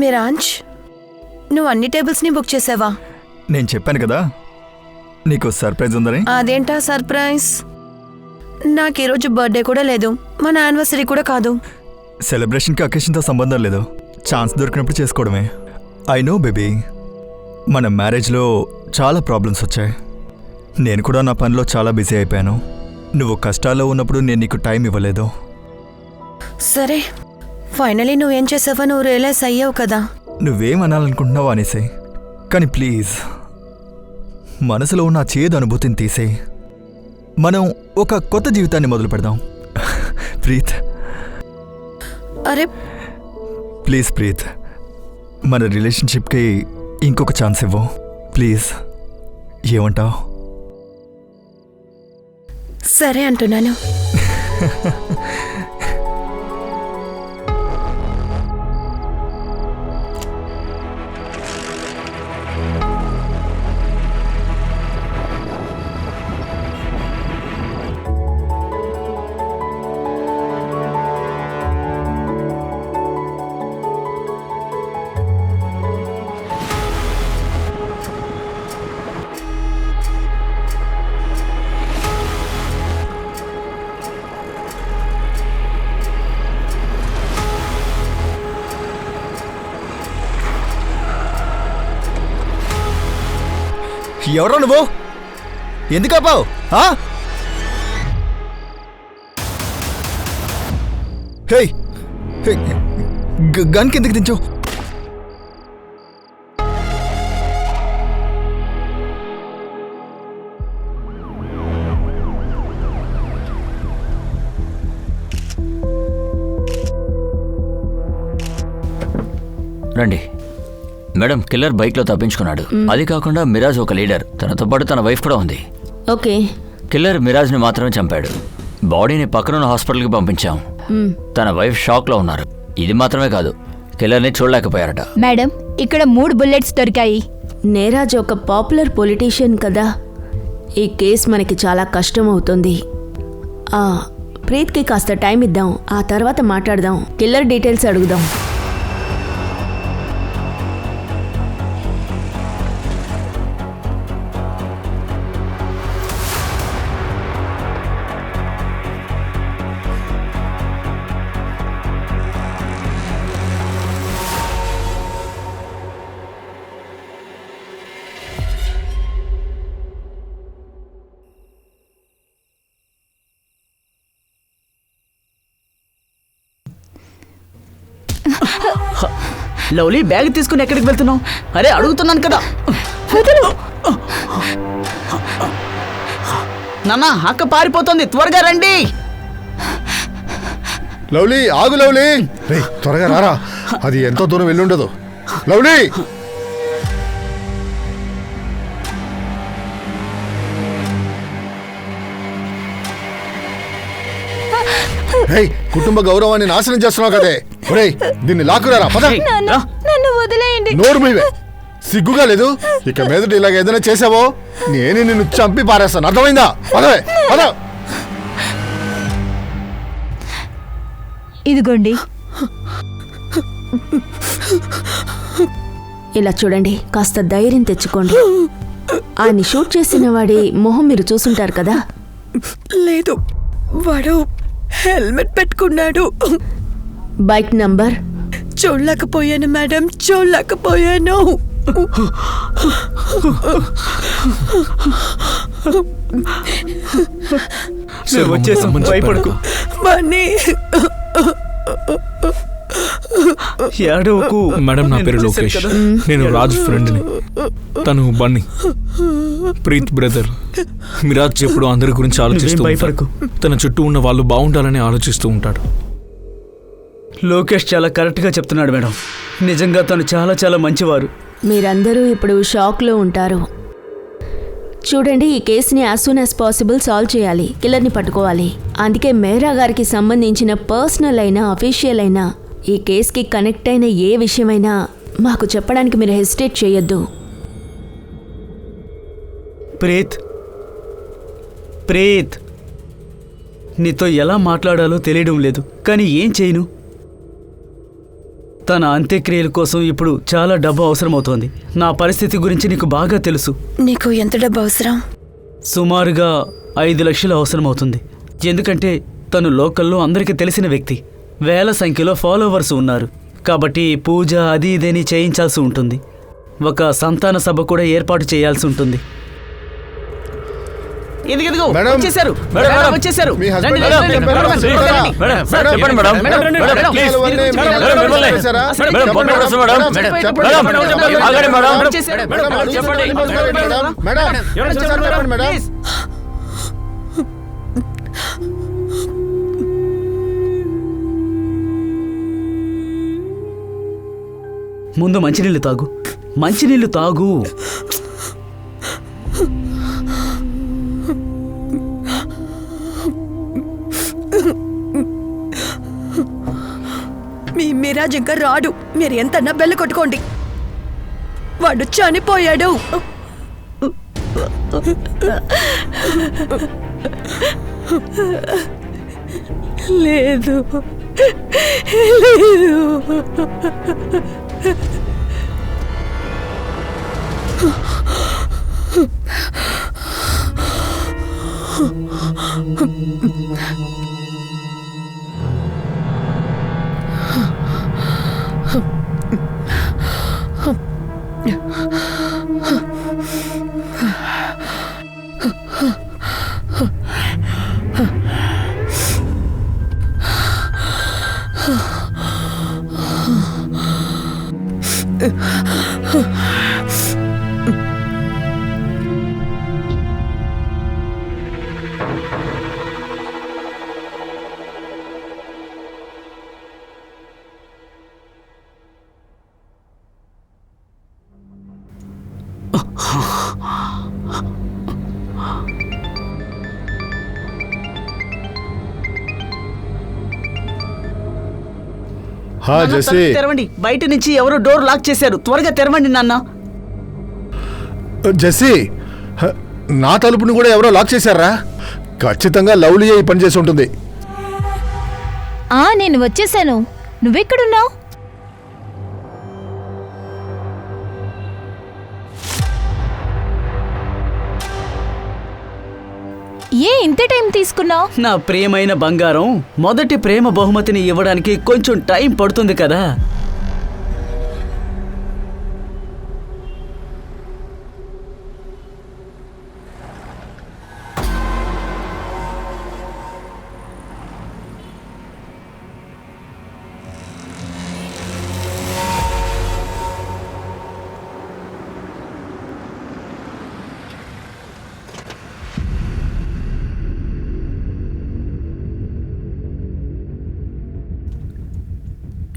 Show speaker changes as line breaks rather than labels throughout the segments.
మిరాంజ్, నువ్వు అన్ని టేబుల్స్ని బుక్ చేసావా?
నేను చెప్పాను కదా నీకు సర్ప్రైజ్ ఉందని.
అదేంటా సర్ప్రైజ్? నాకు ఈరోజు బర్త్డే కూడా లేదు, మన యానివర్సరీ కూడా కాదు.
సెలబ్రేషన్కి అకేషన్తో సంబంధం లేదు, ఛాన్స్ దొరికినప్పుడు చేసుకోవడమే. ఐ నో బేబీ, మన మ్యారేజ్లో చాలా ప్రాబ్లమ్స్ వచ్చాయి. నేను కూడా నా పనిలో చాలా బిజీ అయిపోయాను. నువ్వు కష్టాల్లో ఉన్నప్పుడు నేను నీకు టైం ఇవ్వలేదు.
సరే, ఫైనలీ నువ్వేం చేసావో నువ్వు రియలైజ్ అయ్యావు కదా.
నువ్వేం అనాలనుకుంటున్నావో అనేసి, కానీ ప్లీజ్ మనసులో ఉన్న చేదు అనుభూతిని తీసేయి. మనం ఒక కొత్త జీవితాన్ని మొదలు పెడదాం. ప్రీత్,
అరే
ప్లీజ్ ప్రీత్, మన రిలేషన్షిప్కి ఇంకొక ఛాన్స్ ఇవ్వు ప్లీజ్. ఏమంటావు?
సరే అంటున్నాను.
ఎవరో నువ్వు? ఎందుకు ఆపావు? గన్ కిందకి దించు.
రండి మేడం. కిల్లర్ బైక్లో తప్పించుకున్నాడు. అది కాకుండా మిరాజ్ ఒక లీడర్, తనతో పాటు తన వైఫ్ కూడా ఉంది.
ఓకే.
కిల్లర్ మిరాజ్ని మాత్రమే చంపాడు. బాడీని పక్కనున్న హాస్పిటల్కి పంపించాం. తన వైఫ్ షాక్లో ఉన్నారు. ఇది మాత్రమే కాదు, కిల్లర్ని చూడలేకపోయారట.
మేడం, ఇక్కడ 3 బుల్లెట్స్ దొరికాయి.
నేరాజ్ ఒక పాపులర్ పొలిటీషియన్ కదా, ఈ కేసు మనకి చాలా కష్టం అవుతుంది. ప్రీత్కి కాస్త టైం ఇద్దాం, ఆ తర్వాత మాట్లాడదాం. కిల్లర్ డీటెయిల్స్ అడుగుదాం.
లవ్లీ, బ్యాగ్ తీసుకుని ఎక్కడికి వెళ్తున్నావు? అరే అడుగుతున్నాను కదా. నాన్న, అక్క పారిపోతుంది, త్వరగా రండి.
లవ్లీ ఆగు. లవ్లీ త్వరగా రారా, అది ఎంతో దూరం వెళ్ళుండదు. లవ్లీ, కుటుంబ గౌరవాన్ని నాశనం చేస్తున్నావు కదే. ఒరేయ్, దీన్ని లాక్కురారా.
నన్ను వదిలేయండి.
నోరు మీవే, సిగ్గుగా లేదు? ఇక మీదట ఇలాగ ఏదైనా చేసావో నేను నిన్ను చంపి పారేస్తాను, అర్థమైందా? పదవే పద.
ఇదిగోండి.
ఇలా చూడండి, కాస్త ధైర్యం తెచ్చుకోండి. ఆయన్ని షూట్ చేసిన వాడి మొహం మీరు చూసుంటారు కదా.
లేదు, వాడు హెల్మెట్ పెట్టుకున్నాడు.
బైక్ నంబర్
చూడలేకపోయాను మేడం, చూడలేకపోయాను.
భయపడకు.
మేడం, నా పేరు లోకేష్, నేను రాజ్ ఫ్రెండ్ని. తను బన్నీ, ప్రీత్ బ్రదర్. మిరాజ్ ఎప్పుడు అందరి గురించి ఆలోచిస్తూ ఉంటాడు. తన చుట్టూ ఉన్న వాళ్ళు బాగుండాలని ఆలోచిస్తూ ఉంటాడు.
లోకేష్ చాలా కరెక్ట్గా చెప్తున్నాడు మేడం. నిజంగా తను చాలా చాలా మంచివారు.
మీరందరూ ఇప్పుడు షాక్లో ఉంటారు. చూడండి, ఈ కేసుని as soon as possible solve చేయాలి. కిల్లర్ని పట్టుకోవాలి. అందుకే మేరా గారికి సంబంధించిన పర్సనల్ అయినా అఫీషియల్ అయినా ఈ కేసుకి కనెక్ట్ అయిన ఏ విషయమైనా మాకు చెప్పడానికి మీరు హెసిటేట్ చేయొద్దు.
ప్రీత్, నీతో ఎలా మాట్లాడాలో తెలియడం లేదు, కానీ ఏం చేయను. తన అంత్యక్రియల కోసం ఇప్పుడు చాలా డబ్బు అవసరమవుతోంది. నా పరిస్థితి గురించి నీకు బాగా తెలుసు.
నీకు ఎంత డబ్బు అవసరం?
సుమారుగా 5 లక్షలు అవసరమవుతుంది. ఎందుకంటే తను లోకల్లో అందరికీ తెలిసిన వ్యక్తి. వేల సంఖ్యలో ఫాలోవర్స్ ఉన్నారు. కాబట్టి పూజ అది ఇదని చేయించాల్సి ఉంటుంది. ఒక సంతాన సభ కూడా ఏర్పాటు చేయాల్సి ఉంటుంది. ఇదిగో
మేడం.
వచ్చేసారు.
Madam, madam.
వచ్చేసారు.
మీ హస్బెండ్
రండి, రండి,
చెప్పారు.
రండి, రండి,
చెప్పారా?
రండి.
మేడం,
మేడం,
చెప్పండి మేడం.
మేడం, రండి,
మేడం,
రండి,
ప్లీజ్.
రండి.
మేడం,
మిమ్మల్ని.
చేశారా?
మేడం,
చెప్పండి
పొద్దున్న వస్తాం మేడం.
మేడం,
మేడం,
చెప్పండి.
మేడం,
మేడం,
ఆగండి మేడం.
వచ్చేసారు.
మేడం,
మేడం,
చెప్పండి.
చెప్పండి.
మేడం, ఒకసారి చెప్పండి మేడం.
ప్లీజ్. ముందు మంచినీళ్ళు తాగు. మంచినీళ్ళు తాగు.
మీ మిరాజ్ ఇంకా రాడు. మీరు ఎంతన్నా బెల్ల కొట్టుకోండి. వాడు చనిపోయాడు. లేదు లేదు.
హా,
నాన్న,
జెస్సీ.
తలుపు తెరవండి. బయట నుంచి ఎవరో డోర్ లాక్ చేశారు. త్వరగా తెరవండి నాన్న.
జెస్సీ, హ, నా తలుపుని కూడా ఎవరో లాక్ చేశారా? ఖచ్చితంగా లవ్లీ ఈ పని చేసి ఉంటుంది.
నేను వచ్చేసాను. నువ్వెక్కడున్నావు? ఇంత టైం తీసుకున్నావు?
నా ప్రియమైన బంగారం, మొదటి ప్రేమ బహుమతిని ఇవ్వడానికి కొంచెం టైం పడుతుంది కదా.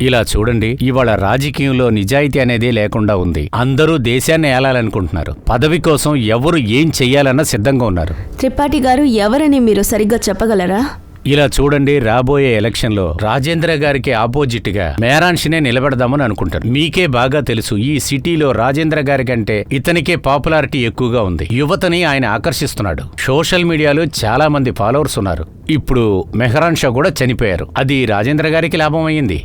ఇలా చూడండి, ఇవాళ రాజకీయంలో నిజాయితీ అనేది లేకుండా ఉంది. అందరూ దేశాన్ని ఏలాలనుకుంటున్నారు. పదవి కోసం ఎవరు ఏం చెయ్యాలన్నా సిద్ధంగా ఉన్నారు.
త్రిపాఠి గారు, ఎవరని మీరు సరిగ్గా చెప్పగలరా?
ఇలా చూడండి, రాబోయే ఎలక్షన్లో రాజేంద్ర గారికి ఆపోజిట్ గా మేరాన్షినే నిలబెడదామని అనుకుంటారు. మీకే బాగా తెలుసు, ఈ సిటీలో రాజేంద్ర గారి కంటే ఇతనికే పాపులారిటీ ఎక్కువగా ఉంది. యువతని ఆయన ఆకర్షిస్తున్నాడు. సోషల్ మీడియాలో చాలా మంది ఫాలోవర్స్ ఉన్నారు. ఇప్పుడు మెహరాన్ షా కూడా చనిపోయారు. అది రాజేంద్ర గారికి లాభం అయ్యింది.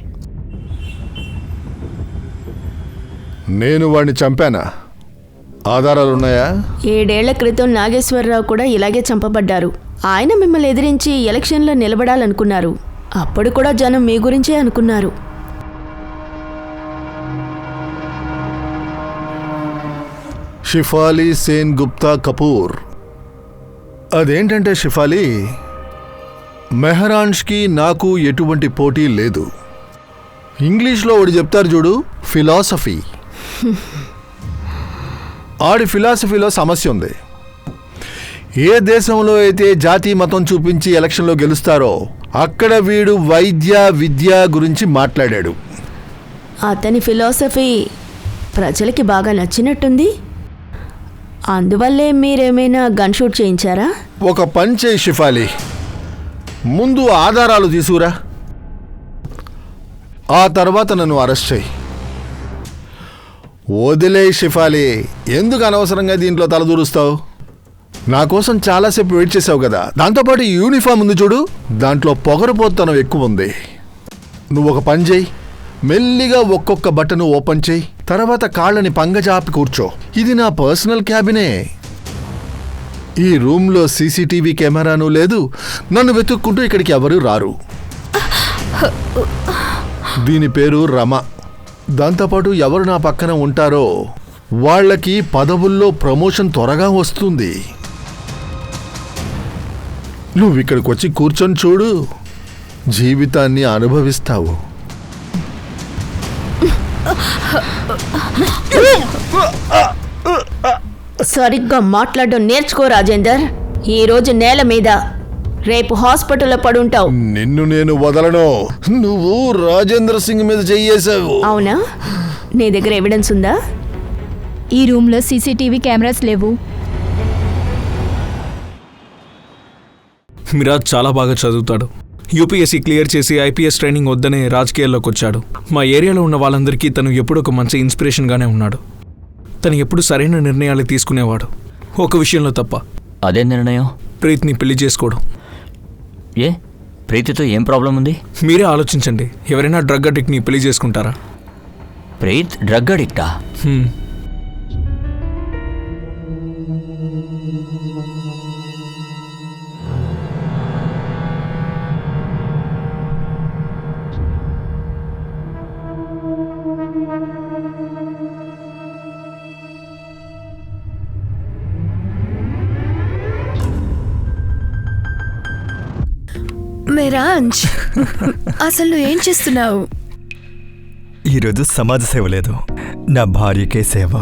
నేను వాడిని చంపానా? ఆధారాలు ఉన్నాయా?
7 ఏళ్ల క్రితం నాగేశ్వరరావు కూడా ఇలాగే చంపబడ్డారు. ఆయన మిమ్మల్ని ఎదిరించి ఎలక్షన్లో నిలబడాలనుకున్నారు. అప్పుడు కూడా జనం మీ గురించే అనుకున్నారు.
షిఫాలి సేన్ గుప్తా కపూర్. అదేంటంటే షిఫాలి, మెహరాన్ష్కి నాకు ఎటువంటి పోటీ లేదు. ఇంగ్లీష్లో ఒకటి చెప్తారు చూడు, ఫిలాసఫీ. ఆడి ఫిలాసఫీలో సమస్య ఉంది. ఏ దేశంలో అయితే జాతి మతం చూపించి ఎలక్షన్లో గెలుస్తారో అక్కడ వీడు వైద్య విద్య గురించి మాట్లాడాడు.
అతని ఫిలాసఫీ ప్రజలకి బాగా నచ్చినట్టుంది. అందువల్లే మీరేమైనా గన్ షూట్ చేయించారా?
ఒక పని చేయి షిఫాలి, ముందు ఆధారాలు తీసుకురా, ఆ తర్వాత నన్ను అరెస్ట్ చేయి. వదిలే షిఫాలి, ఎందుకు అనవసరంగా దీంట్లో తలదూరుస్తావు? నా కోసం చాలాసేపు వెయిట్ చేసావు కదా. దాంతోపాటు ఈ యూనిఫామ్ ఉంది చూడు, దాంట్లో పొగరపోతనం ఎక్కువ ఉంది. నువ్వు ఒక పని చేయి, మెల్లిగా ఒక్కొక్క బటన్ ఓపెన్ చేయి, తర్వాత కాళ్ళని పంగజాపి కూర్చో. ఇది నా పర్సనల్ క్యాబినే. ఈ రూమ్లో సీసీటీవీ కెమెరాను లేదు, నన్ను వెతుక్కుంటూ ఇక్కడికి ఎవరూ రారు. దీని పేరు రమ. దాంతోపాటు ఎవరు నా పక్కన ఉంటారో వాళ్ళకి పదవుల్లో ప్రమోషన్ త్వరగా వస్తుంది. నువ్వు ఇక్కడికి వచ్చి కూర్చొని చూడు, జీవితాన్ని అనుభవిస్తావు.
సరిగ్గా మాట్లాడడం నేర్చుకో రాజేందర్. ఈరోజు నేల మీద, రేపు హాస్పిటల్లో పడుంటావు.
నిన్ను నేను వదలను. నువ్వు రాజేంద్ర సింగ్ మీద చెయ్యేశావు.
అవునా? నీ దగ్గర ఎవిడెన్స్ ఉందా?
ఈ రూమ్లో సీసీటీవీ కెమెరాస్ లేవు.
మిరాజ్ చాలా బాగా చదువుతాడు. యూపీఎస్సీ క్లియర్ చేసి ఐపీఎస్ ట్రైనింగ్ వద్దనే రాజకీయాల్లోకి వచ్చాడు. మా ఏరియాలో ఉన్న వాళ్ళందరికీ తను ఎప్పుడూ ఒక మంచి ఇన్స్పిరేషన్గానే ఉన్నాడు. తను ఎప్పుడు సరైన నిర్ణయాలు తీసుకునేవాడు, ఒక విషయంలో తప్ప.
అదే నిర్ణయం?
ప్రీత్ని పెళ్లి చేసుకోవడం.
ఏ ప్రీతితో ఏం ప్రాబ్లం ఉంది?
మీరే ఆలోచించండి. ఎవరైనా డ్రగ్ అడిక్ట్ని పెళ్లి చేసుకుంటారా?
ప్రీత్ డ్రగ్ అడిక్టా?
మిరాజ్, అసలు నువ్వు ఏం చేస్తున్నావు?
ఈరోజు సమాజ సేవ లేదు, నా భార్యకే సేవ.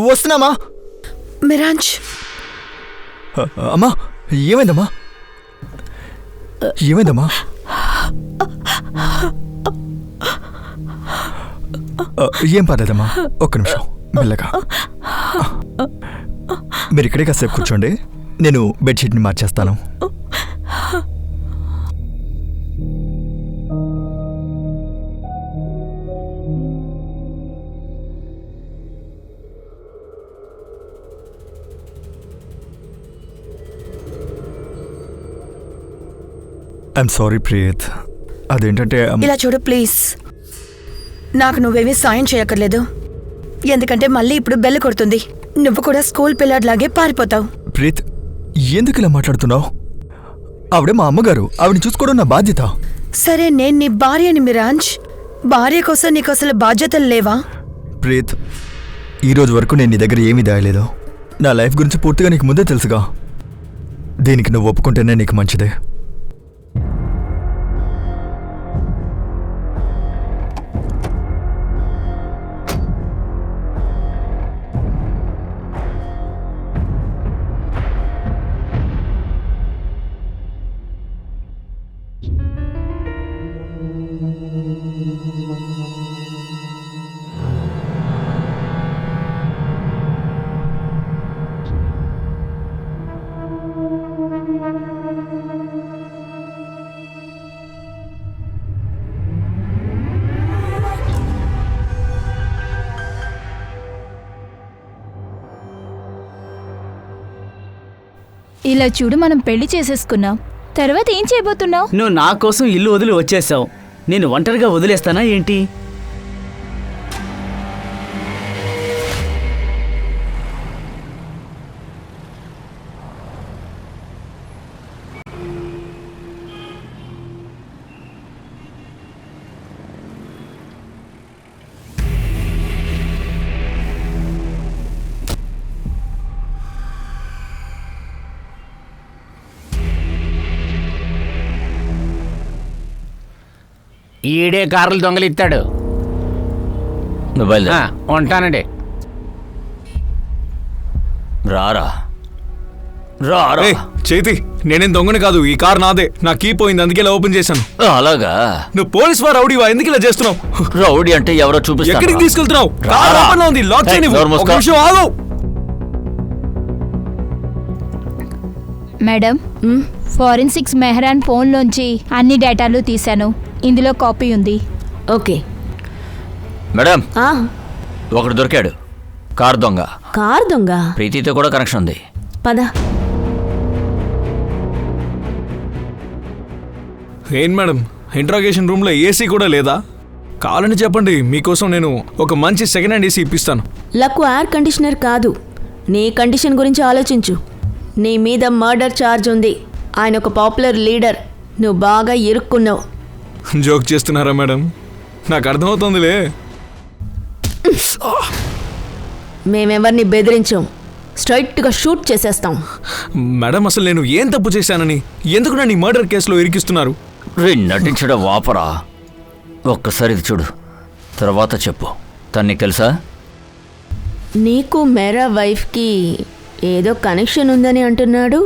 వస్తున్నామా?
మిరాజ్,
అమ్మా ఏమైందమ్మా? ఏమైందమ్మా? ఏం పర్లేదమ్మా, ఒక్క నిమిషం మెల్లగా. మీరు ఇక్కడే కాసేపు కూర్చోండి, నేను బెడ్షీట్ని మార్చేస్తాను. I'm sorry Preet. అదేంటంటే
ఇలా చూడు ప్లీజ్, నాకు నువ్వేమీ సాయం చేయక్కర్లేదు. ఎందుకంటే మళ్ళీ ఇప్పుడు బెల్ కొడుతుంది, నువ్వు కూడా స్కూల్ పిల్లాడిలాగే పారిపోతావు.
ప్రీత్, ఎందుకు ఇలా మాట్లాడుతున్నావు? ఆవిడే మా అమ్మగారు, ఆవిడని చూసుకోవడం నా బాధ్యత.
సరే, నేను నీ భార్యని మిరాజ్. భార్య కోసం నీకు అసలు బాధ్యతలు లేవా?
ప్రీత్, ఈరోజు వరకు నేను నీ దగ్గర ఏమీ దాయలేదు. నా లైఫ్ గురించి పూర్తిగా నీకు ముందే తెలుసుగా. దీనికి నువ్వు ఒప్పుకుంటేనే నీకు మంచిదే.
ఇలా చూడు, మనం పెళ్లి చేసేసుకున్నాం. తర్వాత ఏం చేయబోతున్నావు?
నువ్వు నా కోసం ఇల్లు వదిలి వచ్చేసావు. నేను ఒంటరిగా వదిలేస్తానా ఏంటి?
ఈడే కార్లు దొంగలిస్తాడు.
మొబైల్
ఉంటానండి.
రారా రారా.
చేతి, నేనేం దొంగని కాదు, ఈ కార్ నాదే. నా కీ పోయింది, అందుకే ఇలా ఓపెన్ చేశాను.
అలాగా?
నువ్వు పోలీస్ వారు రౌడీవా? ఎందుకు ఇలా చేస్తున్నావు?
రౌడీ అంటే ఎవరో చూపిస్తా.
ఎక్కడికి తీసుకెళ్తున్నావు? కార్ ఓపెన్ లో ఉంది, లాక్ చేయనివ్వు. ఒక నిమిషం ఆగు.
మేడం, ఫోరెన్సిక్స్ మెహరాన్ ఫోన్లోంచి అన్ని డేటాలు తీశాను. ఇందులో కాపీ ఉంది.
ఓకే
మేడం, ఒకడు దొరికాడు. కార్ దొంగ.
కార్ దొంగ?
ప్రీతితో కూడా కనెక్షన్ ఉంది.
పద.
ఏం మేడం, ఇంట్రాగేషన్ రూమ్లో ఏసీ కూడా లేదా? కావాలని చెప్పండి, మీకోసం నేను ఒక మంచి సెకండ్ హ్యాండ్ ఏసీ ఇప్పిస్తాను.
లక్కు ఎయిర్ కండిషనర్ కాదు, నీ కండిషన్ గురించి ఆలోచించు. నీ మీద మర్డర్ ఛార్జ్ ఉంది. ఆయన ఒక పాపులర్ లీడర్. నువ్వు బాగా ఇరుక్కున్నావు.
జోక్ చేస్తున్నారా మేడం? నాకు అర్థమవుతుందిలే.
మేమెవరిని బెదిరించాం, స్ట్రైట్గా షూట్ చేసేస్తాం.
మేడం, అసలు నేను ఏం తప్పు చేశానని ఎందుకు నన్ను ఈ మర్డర్ కేసులో ఇరికిస్తున్నారు?
రే నటించడం వాపరా. ఒక్కసారి ఇది చూడు, తర్వాత చెప్పు. తను నీకు తెలుసా?
నీకు మేరా వైఫ్కి ఏదో కనెక్షన్ ఉందని అంటున్నాడు.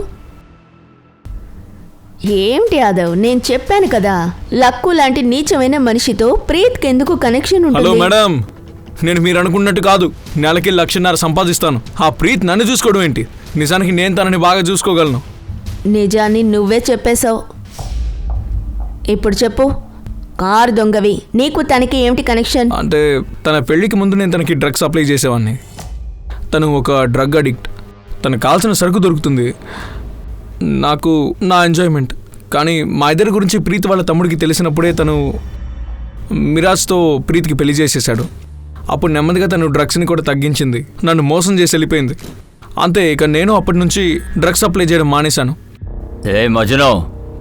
ఏంటి యాదవ్, నేను చెప్పాను కదా, లక్కు లాంటి నీచమైన మనిషితో ప్రీత్కి ఎందుకు కనెక్షన్
హలో
ఉంటుంది?
మేడం, నేను మీరు అనుకున్నట్టు కాదు. నెలకి 1,00,000 సంపాదిస్తాను. ఆ ప్రీత్ నన్ను చూసుకోవడం ఏంటి? నిజానికి నేను తనని బాగా చూసుకోగలను.
నిజాన్ని నువ్వే చెప్పేశావు. ఇప్పుడు చెప్పు, కారు దొంగవి, నీకు తనకి ఏమిటి కనెక్షన్?
అంటే తన పెళ్లికి ముందు నేను తనకి డ్రగ్స్ అప్లై చేసేవాడిని. తను ఒక డ్రగ్ అడిక్ట్. తనకు కావాల్సిన సరుకు దొరుకుతుంది, నాకు నా ఎంజాయ్మెంట్. కానీ మా ఇద్దరి గురించి ప్రీత్ వాళ్ళ తమ్ముడికి తెలిసినప్పుడే తను మిరాజ్తో ప్రీత్కి పెళ్లి చేసేసాడు. అప్పుడు నెమ్మదిగా తను డ్రగ్స్ని కూడా తగ్గించింది, నన్ను మోసం చేసి వెళ్ళిపోయింది. అంతే, ఇక నేను అప్పటి నుంచి డ్రగ్స్ అప్లై చేయడం మానేశాను.
ఏ మజ్ను,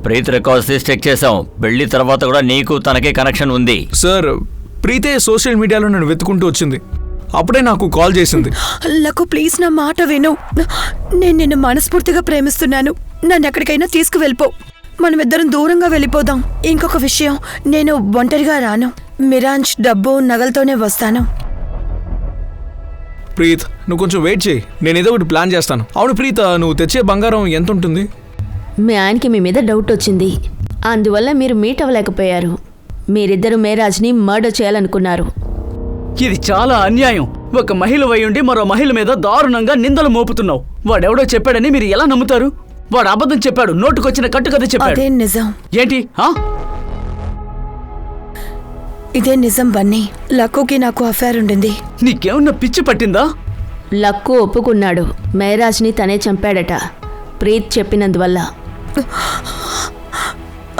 ప్రీత్ రికార్డ్స్ తీసి చెక్ చేసాం. పెళ్లి తర్వాత కూడా నీకు తనకే కనెక్షన్ ఉంది.
సార్, ప్రీతే సోషల్ మీడియాలో నన్ను వెతుకుంటూ వచ్చింది. అప్పుడే నాకు కాల్ చేసింది.
లక్కు ప్లీజ్ నా మాట విను. నేను నిన్ను మనస్ఫూర్తిగా ప్రేమిస్తున్నాను. నన్ను ఎక్కడికైనా తీసుకువెళ్ళిపో. మనమిద్దరం దూరంగా వెళ్ళిపోదాం. ఇంకొక విషయం, నేను ఒంటరిగా రాను. మిరాజ్ డబ్బు నగలతోనే వస్తాను.
ప్రీత్, నువ్వు కొంచెం వెయిట్ చేయి, నేను ఏదో ఒకటి ప్లాన్ చేస్తాను. అవును ప్రీత, నువ్వు తెచ్చే బంగారం ఎంత ఉంటుంది?
మీ ఆయనకి మీ మీద డౌట్ వచ్చింది, అందువల్ల మీరు మీట్ అవ్వలేకపోయారు. మీరిద్దరు మేరాజ్ని మర్డర్ చేయాలనుకున్నారు.
ఇది చాలా అన్యాయం. ఒక మహిళ ఉండి మరో మహిళ మీద దారుణంగా నిందలు మోపుతున్నావు. వాడెవడో చెప్పాడని మీరు ఎలా నమ్ముతారు? వాడు అబద్ధం చెప్పాడు, నోటుకొచ్చిన కట్టుకథ చెప్పాడు.
అదే నిజం.
ఏంటి?
ఇదే నిజం బన్నీ. లక్కుకి నాకు అఫైర్ ఉండింది.
నీకేమన్నా పిచ్చి పట్టిందా?
లక్కు ఒప్పుకున్నాడు, మేరాజ్ని తనే చంపాడట, ప్రీత్ చెప్పినందువల్ల.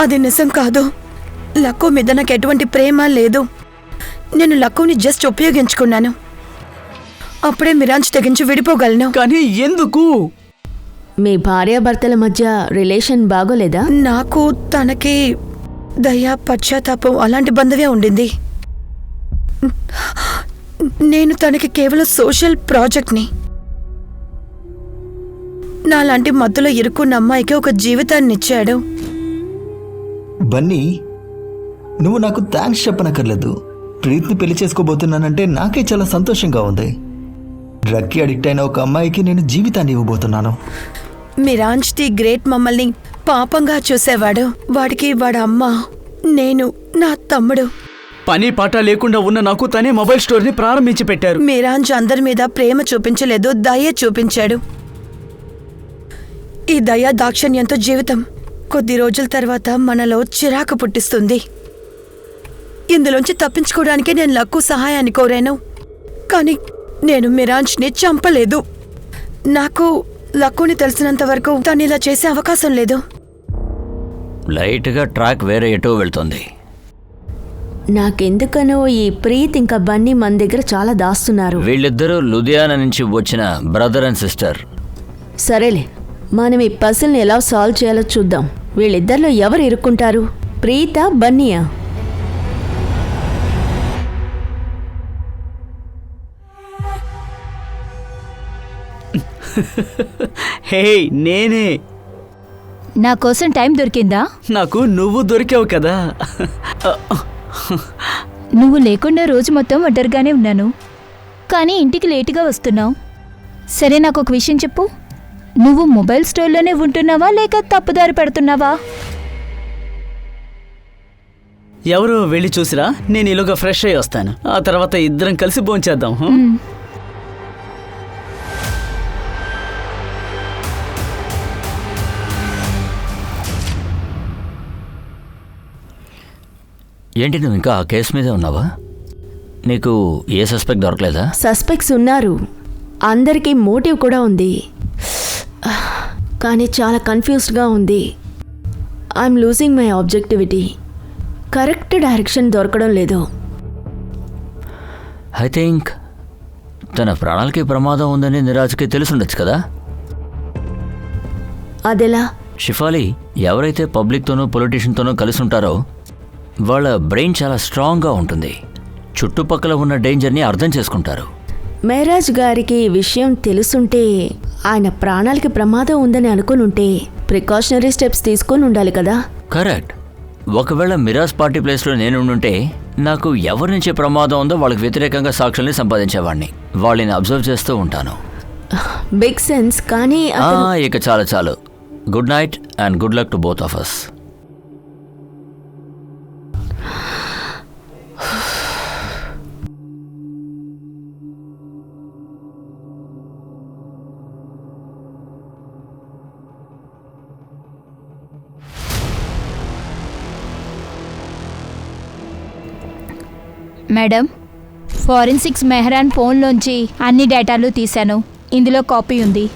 అది నిజం కాదు. లక్కు మీద నాకు ఎటువంటి ప్రేమ లేదు. నేను లక్కుని జస్ట్ ఉపయోగించుకున్నాను. అప్పుడే మిరాజ్ తెగించి విడిపోగలను.
కానీ ఎందుకు?
మీ భార్యాభర్తల మధ్య రిలేషన్ బాగోలేదా?
నాకు తనకి దయ, పశ్చాత్తాపం అలాంటి బంధవే ఉండింది. నేను తనకి కేవలం సోషల్ ప్రాజెక్ట్ని. నాలాంటి మత్తులో ఇరుక్కున్న అమ్మాయికి ఒక జీవితాన్ని ఇచ్చాడు.
బన్నీ, నువ్వు నాకు థ్యాంక్స్ చెప్పనక్కర్లేదు. ప్రీత్ని పెళ్లి చేసుకోబోతున్నానంటే నాకే చాలా సంతోషంగా ఉంది. డ్రగ్కి అడిక్ట్ అయిన ఒక అమ్మాయికి నేను జీవితాన్ని ఇవ్వబోతున్నాను.
మిరాజ్ ది గ్రేట్ మమ్మల్ని పాపంగా చూసేవాడు. వాడికి వాడి అమ్మ, నేను, నా తమ్ముడు.
పని పాట లేకుండా ఉన్న నాకు తనే మొబైల్ స్టోర్ని ప్రారంభించి పెట్టారు.
మిరాజ్ అందరి మీద ప్రేమ చూపించలేదు, దయ చూపించాడు. ఈ దయ దాక్షిణ్యంతో జీవితం కొద్ది రోజుల తర్వాత మనలో చిరాకు పుట్టిస్తుంది. ఇందులోంచి తప్పించుకోవడానికే నేను లక్కు సహాయాన్ని కోరాను. కానీ నేను మిరాజ్ని చంపలేదు. నాకు లక్కుని తెలిసినంత వరకు తను ఇలా చేసే అవకాశం లేదు.
లైట్గా ట్రాక్ వేరే ఎటో వెళ్తుంది.
నాకెందుకనో ఈ ప్రీత్ ఇంకా బన్నీ మన దగ్గర చాలా దాస్తున్నారు.
వీళ్ళిద్దరూ లుధియానా నుంచి వచ్చిన బ్రదర్ అండ్ సిస్టర్.
సరేలే, మనం ఈ పజిల్ని ఎలా సాల్వ్ చేయాలో చూద్దాం. వీళ్ళిద్దరిలో ఎవరు ఇరుక్కుంటారు, ప్రీతా బన్నీయా?
హే, నేనే.
నా కోసం టైం దొరికిందా?
నాకు నువ్వు దొరికావు కదా.
నువ్వు లేకుండా రోజు మొత్తం ఒంటరిగానే ఉన్నాను, కానీ ఇంటికి లేటుగా వస్తున్నావు. సరే, నాకు ఒక విషయం చెప్పు. నువ్వు మొబైల్ స్టోర్లోనే ఉంటున్నావా లేక తప్పుదారి పెడుతున్నావా?
ఎవరో వెళ్ళి చూసిరా, నేను ఇలాగా ఫ్రెష్ అయ్యి వస్తాను. ఆ తర్వాత ఇద్దరం కలిసి భోంచేద్దాం.
ఏంటి, నువ్వు ఇంకా ఆ కేసు మీదే ఉన్నావా? నీకు ఏ సస్పెక్ట్ దొరకలేదా?
సస్పెక్ట్స్ ఉన్నారు, అందరికీ మోటివ్ కూడా ఉంది, కానీ చాలా కన్ఫ్యూజ్డ్గా ఉంది. I'm losing my objectivity. Correct direction దొరకడం లేదు.
ఐ థింక్ తన ప్రాణాలకి ప్రమాదం ఉందని నిరాజ్కి తెలుసుండొచ్చు కదా.
అదెలా?
షిఫాలి ఎవరైతే పబ్లిక్తోనూ పొలిటీషియన్తోనూ కలిసి ఉంటారో వాళ్ళ బ్రెయిన్ చాలా స్ట్రాంగ్గా ఉంటుంది. చుట్టుపక్కల ఉన్న డేంజర్ని అర్థం చేసుకుంటారు.
మేరాజ్ గారికి ఈ విషయం తెలుసుంటే, ఆయన ప్రాణాలకి ప్రమాదం ఉందని అనుకుని ఉంటే ప్రికాషనరీ స్టెప్స్ తీసుకొని ఉండాలి కదా.
కరెక్ట్. ఒకవేళ మిరాజ్ పార్టీ ప్లేస్లో నేను ఉండుంటే నాకు ఎవరి నుంచి ప్రమాదం ఉందో వాళ్ళకి వ్యతిరేకంగా సాక్షుల్ని సంపాదించేవాడిని. వాళ్ళని అబ్జర్వ్ చేస్తూ ఉంటాను.
Big sense. కానీ
ఇక చాలు. Good night and good luck to both of us.
Madam, forensics Mehran ఫోన్లోంచి అన్ని డేటాలు తీశాను. ఇందులో కాపీ ఉంది.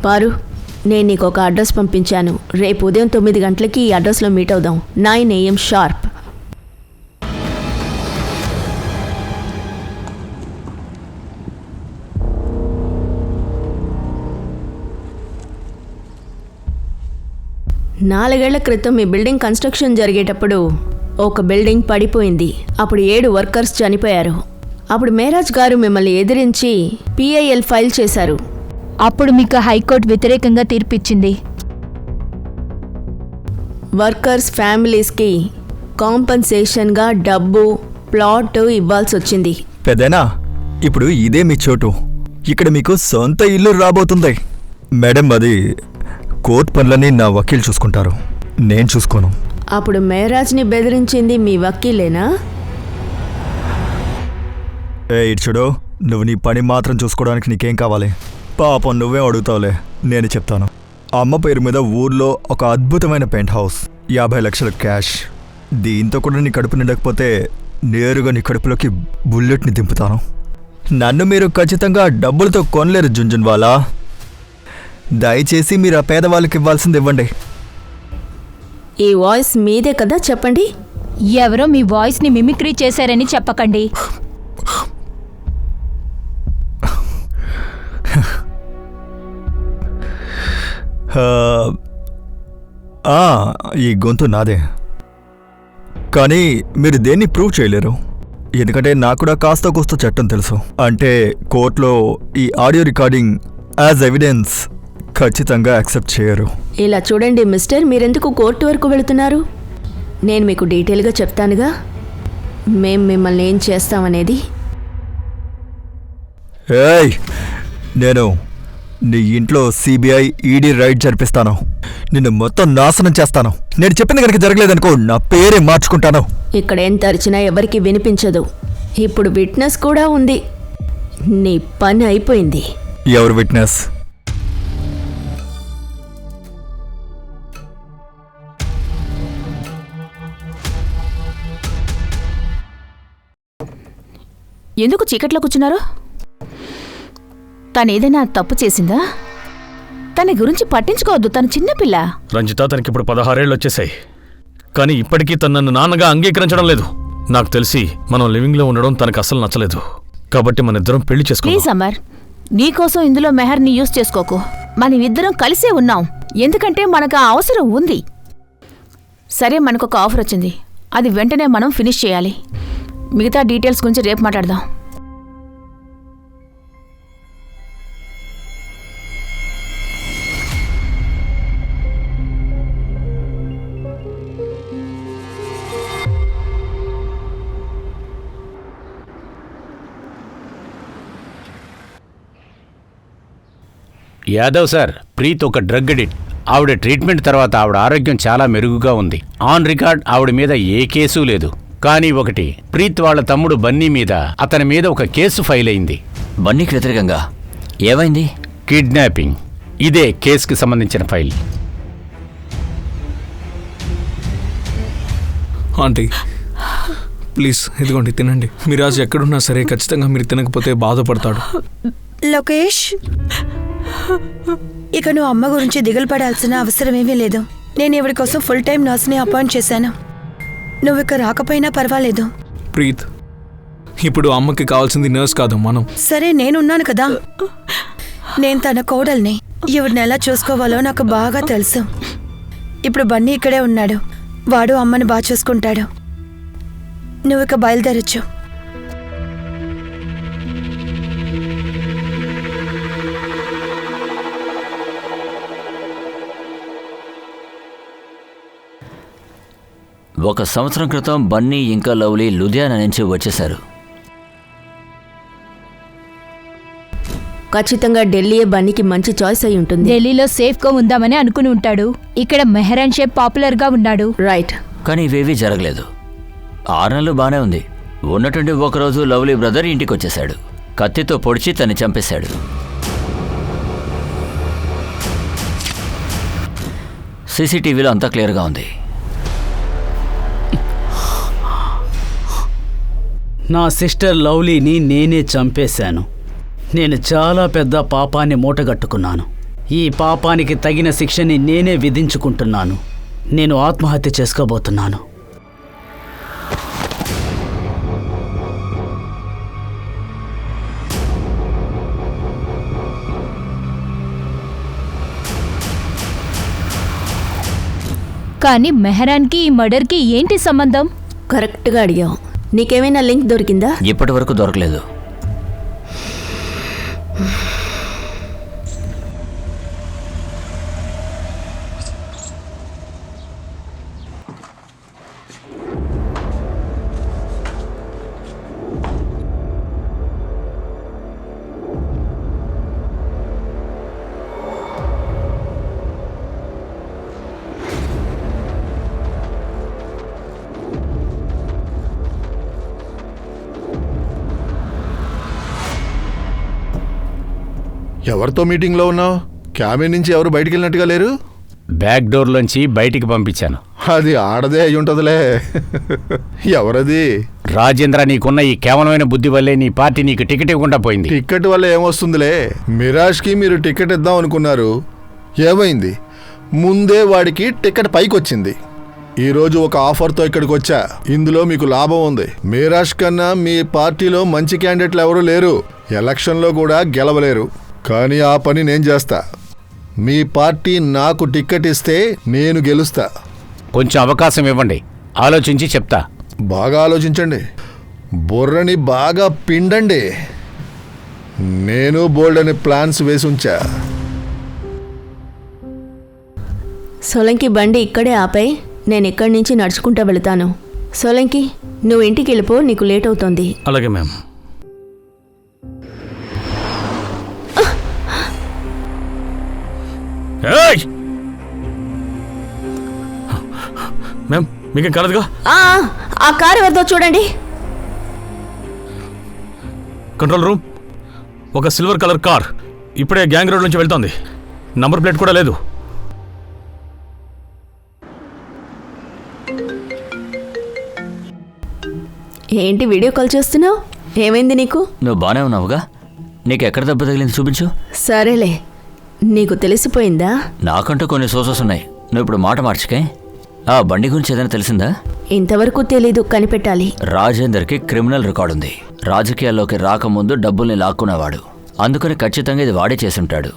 పారు, నేను నీకు ఒక అడ్రస్ పంపించాను. రేపు ఉదయం 9 గంటలకి ఈ అడ్రస్లో మీట్ అవుదాం. 9 AM షార్ప్. నాలుగేళ్ల క్రితం ఈ బిల్డింగ్ కన్స్ట్రక్షన్ జరిగేటప్పుడు ఒక బిల్డింగ్ పడిపోయింది. అప్పుడు 7 వర్కర్స్ చనిపోయారు. అప్పుడు మేరాజ్ గారు మిమ్మల్ని ఎదిరించి PIL ఫైల్ చేశారు.
అప్పుడు మీకు హైకోర్టు వ్యతిరేకంగా తీర్పిచ్చింది.
వర్కర్స్ ఫ్యామిలీస్కి కాంపన్సేషన్గా డబ్బు, ప్లాట్ ఇవ్వాల్సి వచ్చింది.
పెద్దనా, ఇప్పుడు ఇదే మీ చోటు. ఇక్కడ మీకు సొంత ఇల్లు రాబోతుంది. మేడం, అది కోర్టు పనులని నా వకీల్ చూసుకుంటారు, నేను చూసుకోను.
అప్పుడు మేరాజ్ని బెదిరించింది మీ వకీలేనా?
ఇటు చూడు, నువ్వు నీ పని మాత్రం చూసుకోవడానికి నీకేం కావాలి? పాపం నువ్వే అడుగుతావులే, నేను చెప్తాను. అమ్మ పేరు మీద ఊర్లో ఒక అద్భుతమైన పెంట్ హౌస్, 50 లక్షల క్యాష్. దీంతో కూడా నీ కడుపు నిండకపోతే నేరుగా నీ కడుపులోకి బుల్లెట్ని దింపుతాను. నన్ను మీరు ఖచ్చితంగా డబ్బులతో కొనలేరు జుంజున్వాలా. దయచేసి మీరు ఆ పేదవాళ్ళకి ఇవ్వాల్సింది ఇవ్వండి.
ఈ వాయిస్ మీదే కదా, చెప్పండి.
ఎవరో మీ వాయిస్ని మిమిక్రీ చేశారని చెప్పకండి.
ఈ గొంతు నాదే, కానీ మీరు దేన్ని ప్రూవ్ చేయలేరు. ఎందుకంటే నాకు కూడా కాస్త కోస్త చట్టం తెలుసు. అంటే కోర్టులో ఈ ఆడియో రికార్డింగ్ యాజ్ ఎవిడెన్స్ ఖచ్చితంగా యాక్సెప్ట్ చేయరు.
ఇలా చూడండి మిస్టర్, మీరెందుకు కోర్టు వరకు వెళుతున్నారు? నేను మీకు డీటెయిల్గా చెప్తానుగా మేం మిమ్మల్ని ఏం చేస్తామనేది.
ఏయ్, నేను నీ ఇంట్లో CBI ED రైడ్ జరిపిస్తాను. నిన్ను మొత్తం నాశనం చేస్తాను. నేను చెప్పింది కనుక జరగలేదనుకో, నా పేరే మార్చుకుంటాను.
ఇక్కడ ఏం తరిచినా ఎవరికి వినిపించదు. ఇప్పుడు విట్నెస్ కూడా ఉంది. నీ పని అయిపోయింది.
ఎవరు విట్నెస్?
ఎందుకు చీకట్లో కూర్చున్నారు? తనేదైనా తప్పు చేసిందా? తన గురించి పట్టించుకోవద్దు, తను చిన్నపిల్ల.
రంజిత, తనకి ఇప్పుడు 16 ఏళ్ళు వచ్చేసాయి, కానీ ఇప్పటికీ తను నన్ను నాన్నగా అంగీకరించడం లేదు. నాకు తెలిసి మనం లివింగ్లో ఉండడం తనకు అసలు నచ్చలేదు. కాబట్టి మన ఇద్దరం పెళ్లి చేసుకుందాం.
ప్లీజ్ అమర్, నీకోసం ఇందులో మెహర్ని యూజ్ చేసుకోకు. మనం ఇద్దరం కలిసే ఉన్నాం, ఎందుకంటే మనకు ఆ అవసరం ఉంది. సరే, మనకొక ఆఫర్ వచ్చింది, అది వెంటనే మనం ఫినిష్ చేయాలి. మిగతా డీటెయిల్స్ గురించి రేపు మాట్లాడదాం.
యాదవ్ సార్, ప్రీత్ ఒక డ్రగ్ అడిక్ట్. ఆవిడ ట్రీట్మెంట్ తర్వాత ఆవిడ ఆరోగ్యం చాలా మెరుగుగా ఉంది. ఆన్ రికార్డ్ ఆవిడ మీద ఏ కేసు లేదు. కానీ ఒకటి, ప్రీత్ వాళ్ళ తమ్ముడు బన్నీ మీద అతని మీద ఒక కేసు ఫైల్ అయింది.
బన్నీకి వ్యతిరేకంగా ఏమైంది?
కిడ్నాపింగ్. ఇదే కేసుకి సంబంధించిన ఫైల్.
ఆంటీ ప్లీజ్ ఇదిగోండి తినండి. మిరాజ్ ఎక్కడున్నా సరే ఖచ్చితంగా మీరు తినకపోతే బాధపడతాడు.
లోకేష్, ఇక నువ్వు అమ్మ గురించి దిగులు పడాల్సిన అవసరం ఏమీ లేదు. నేను ఇవిడి కోసం ఫుల్ టైం నర్స్ని అపాయింట్ చేశాను. నువ్వు ఇక రాకపోయినా పర్వాలేదు.
ప్రీత్, ఇప్పుడు అమ్మకి కావాల్సింది నర్స్ కాదు, మనం.
సరే, నేనున్నాను కదా. నేను తన కోడల్ని. ఇవిడిని ఎలా చూసుకోవాలో నాకు బాగా తెలుసు. ఇప్పుడు బన్నీ ఇక్కడే ఉన్నాడు. వాడు అమ్మని బాగా చూసుకుంటాడు. నువ్వు ఇక బయలుదేరొచ్చు.
ఒక సంవత్సరం క్రితం బన్నీ ఇంకా లవ్లీ లుధియానా నుంచి వచ్చేశారు.
ఖచ్చితంగా ఢిల్లీయే బన్నీకి మంచి చాయిస్ అయి ఉంటుంది.
ఢిల్లీలో సేఫ్గా ఉందామని అనుకుని ఉంటాడు. ఇక్కడ మెహరాన్ షేప్ పాపులర్గా ఉన్నాడు.
రైట్.
కానీ ఇవేవీ జరగలేదు. 6 నెలలు బానే ఉంది. ఉన్నటువంటి ఒకరోజు లవ్లీ బ్రదర్ ఇంటికి వచ్చేశాడు. కత్తితో పొడిచి తన్ని చంపేశాడు. సీసీటీవీలో అంతా క్లియర్గా ఉంది.
నా సిస్టర్ లవ్లీని నేనే చంపేశాను. నేను చాలా పెద్ద పాపాన్ని మూటగట్టుకున్నాను. ఈ పాపానికి తగిన శిక్షని నేనే విధించుకుంటున్నాను. నేను ఆత్మహత్య చేసుకోబోతున్నాను.
కానీ మెహరాన్కి ఈ మర్డర్కి ఏంటి సంబంధం?
కరెక్ట్గా అడిగావు. నీకేమైనా లింక్ దొరికిందా?
ఇప్పటి వరకు దొరకలేదు.
ఎవరితో మీటింగ్లో ఉన్నావు? క్యాబిన్ నుంచి ఎవరు బయటికి వెళ్ళినట్టుగా లేరు.
బ్యాక్ డోర్లోంచి బయటికి పంపించాను.
అది ఆడదే అయి ఉంటుందిలే. ఎవరది?
రాజేంద్ర, నీకున్న ఈ కేవలమైన బుద్ధి వల్లే నీ పార్టీ నీకు టికెట్ ఇవ్వకుండా పోయింది.
టికెట్ వల్ల ఏమొస్తుందిలే. మిరాజ్కి మీరు టికెట్ ఇద్దాం అనుకున్నారు. ఏమైంది? ముందే వాడికి టికెట్ పైకి వచ్చింది. ఈరోజు ఒక ఆఫర్తో ఇక్కడికి వచ్చా. ఇందులో మీకు లాభం ఉంది. మిరాజ్ కన్నా మీ పార్టీలో మంచి క్యాండిడేట్లు ఎవరూ లేరు. ఎలక్షన్లో కూడా గెలవలేరు. కానీ ఆ పని నేను చేస్తా. మీ పార్టీ నాకు టికెట్ ఇస్తే నేను గెలుస్తా.
కొంచెం అవకాశం ఇవ్వండి, ఆలోచించి చెప్తా.
బాగా ఆలోచించండి, బుర్రని బాగా పిండండి. నేను బోల్డ్ అని ప్లాన్స్ వేసి ఉంచా.
సోలంకి బండి ఇక్కడే ఆపై నేను ఇక్కడి నుంచి నడుచుకుంటూ వెళతాను. సోలంకి, నువ్వు ఇంటికి వెళ్ళిపో, నీకు లేట్ అవుతుంది.
అలాగే మ్యామ్. మ్యామ్, మీకేం కాలేదుగా?
ఆ కారు ఎవరిదో చూడండి.
కంట్రోల్ రూమ్, ఒక సిల్వర్ కలర్ కార్ ఇప్పుడే గ్యాంగ్ రోడ్ నుంచి వెళ్తోంది. నంబర్ ప్లేట్ కూడా లేదు.
ఏంటి వీడియో కాల్ చేస్తున్నావు? ఏమైంది నీకు?
నువ్వు బానే ఉన్నావుగా? నీకు ఎక్కడ దెబ్బ తగిలింది చూపించు.
సరేలే, నీకు తెలిసిపోయిందా?
నాకంటూ కొన్ని సోర్సెస్ ఉన్నాయి. నువ్వు ఇప్పుడు మాట మార్చుకే. ఆ బండి గురించి ఏదైనా తెలిసిందా?
ఇంతవరకు తెలీదు, కనిపెట్టాలి.
రాజేందర్కి క్రిమినల్ రికార్డు ఉంది. రాజకీయాల్లోకి రాకముందు డబ్బుల్ని లాక్కునేవాడు. అందుకని ఖచ్చితంగా ఇది వాడే చేసుంటాడు.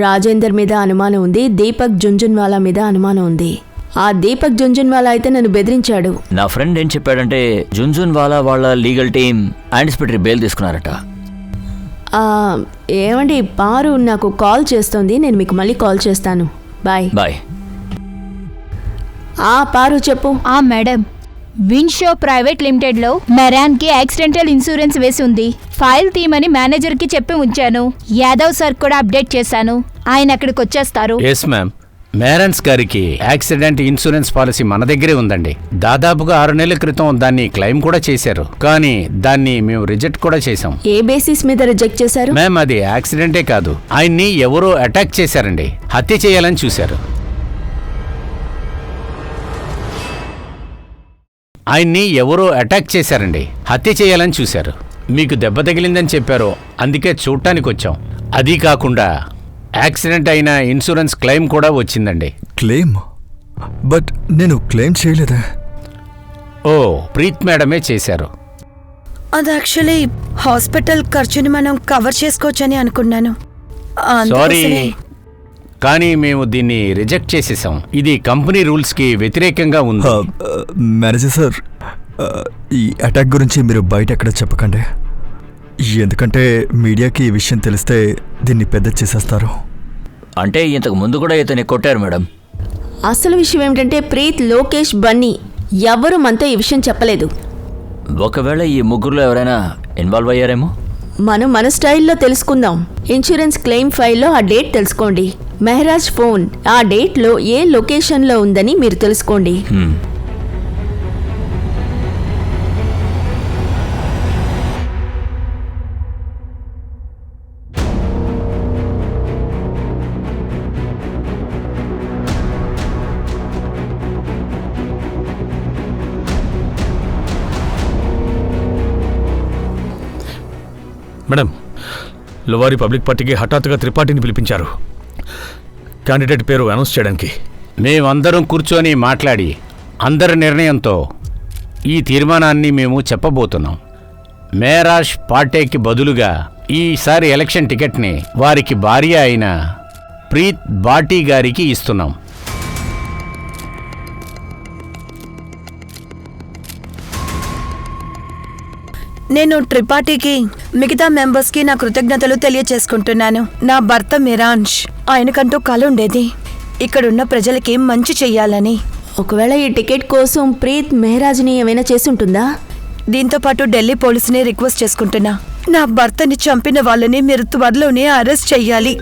రాజేందర్ మీద అనుమానం ఉంది, దీపక్ జుంజున్వాలా మీద అనుమానం ఉంది. ఆ దీపక్ జుంజున్వాలా అయితే నన్ను బెదిరించాడు.
నా ఫ్రెండ్ ఏం చెప్పాడంటే జుంజున్వాలా వాళ్ళ లీగల్ టీం యాంటిసిపేటరీ బెయిల్ తీసుకున్నారట.
ఏమండి, పారు నాకు కాల్ చేస్తోంది, నేను మీకు మళ్ళీ కాల్ చేస్తాను. Bye
bye.
పారు చెప్పు.
మేడం, విన్షో ప్రైవేట్ లిమిటెడ్లో మెరాన్కి యాక్సిడెంటల్ ఇన్సూరెన్స్ వేసి ఉంది. ఫైల్ తీయమని మేనేజర్కి చెప్పి ఉంచాను. యాదవ్ సార్ కూడా అప్డేట్ చేశాను. ఆయన అక్కడికి వచ్చేస్తారు.
Yes ma'am. మేరన్స్ గారికి యాక్సిడెంట్ ఇన్సూరెన్స్ పాలసీ మన దగ్గరే ఉందండి. దాదాపుగా 6 నెలల క్రితం దాన్ని క్లెయిమ్ కూడా చేశారు. కానీ దాన్ని మేము రిజెక్ట్ కూడా చేశాం.
ఏ బేసిస్ మీద రిజెక్ట్ చేశారు?
మ్యామ్, అది యాక్సిడెంటే కాదు, ఆయన్ని ఎవరో అటాక్ చేశారండి. హత్య చేయాలని చూశారు. మీకు దెబ్బ తగిలిందని చెప్పారు, అందుకే చూడటానికి వచ్చాం. అది కాకుండా యాక్సిడెంట్ అయిన ఇన్సూరెన్స్ క్లెయిమ్ కూడా వచ్చిందండి.
క్లెయిమ్? బట్ నేను క్లెయిమ్ చేయలేదే.
ఓ, ప్రీత్ మేడమే చేశారు.
అది యాక్చువల్లీ హాస్పిటల్ ఖర్చుని మనం కవర్ చేసుకోవచ్చని అనుకున్నాను.
సారీ, కానీ మేము దీన్ని రిజెక్ట్ చేసేసాం. ఇది కంపెనీ రూల్స్కి వ్యతిరేకంగా ఉంది.
మేనేజర్ సార్, ఈ అటాక్ గురించి మీరు బయట ఎక్కడ చెప్పకండి. ఎందుకంటే మీడియాకి ఈ విషయం తెలిస్తే దీన్ని పెద్ద చేసేస్తారు.
అంటే ఇంతకు ముందు కూడా ఇతన్ని కొట్టారు మేడం.
అసలు విషయం ఏమిటంటే ప్రీత్, లోకేష్, బన్నీ ఎవరు మనతో ఈ విషయం చెప్పలేదు.
ఒకవేళ ఈ ముగ్గురులో ఎవరైనా ఇన్వాల్వ్ అయ్యారేమో.
మనం మన స్టైల్లో తెలుసుకుందాం. ఇన్సూరెన్స్ క్లెయిమ్ ఫైల్లో ఆ డేట్ తెలుసుకోండి. మెహరాజ్ ఫోన్ ఆ డేట్లో ఏ లొకేషన్లో ఉందని మీరు తెలుసుకోండి.
మేడం, లువారి పబ్లిక్ పార్టీకి హఠాత్తుగా త్రిపాఠిని పిలిపించారు క్యాండిడేట్ పేరు అనౌన్స్ చేయడానికి.
మేమందరం కూర్చొని మాట్లాడి అందరి నిర్ణయంతో ఈ తీర్మానాన్ని మేము చెప్పబోతున్నాం. మేరాజ్ పార్టీకి బదులుగా ఈసారి ఎలక్షన్ టికెట్ని వారికి భార్య అయిన ప్రీత్ బాటీ గారికి ఇస్తున్నాం.
నేను త్రిపాఠికి, మిగతా మెంబర్స్కి నా కృతజ్ఞతలు తెలియచేసుకుంటున్నాను. నా భర్త మిరాంష్, ఆయనకంటూ కల ఉండేది ఇక్కడున్న ప్రజలకి మంచి చెయ్యాలని.
ఒకవేళ ఈ టికెట్ కోసం ప్రీత్ మెహరాజ్ని ఏమైనా చేసుంటుందా?
దీంతో పాటు ఢిల్లీ పోలీసుని రిక్వెస్ట్ చేసుకుంటున్నా. నా భర్తని చంపిన వాళ్ళని మీరు త్వరలోనే అరెస్ట్ చెయ్యాలి.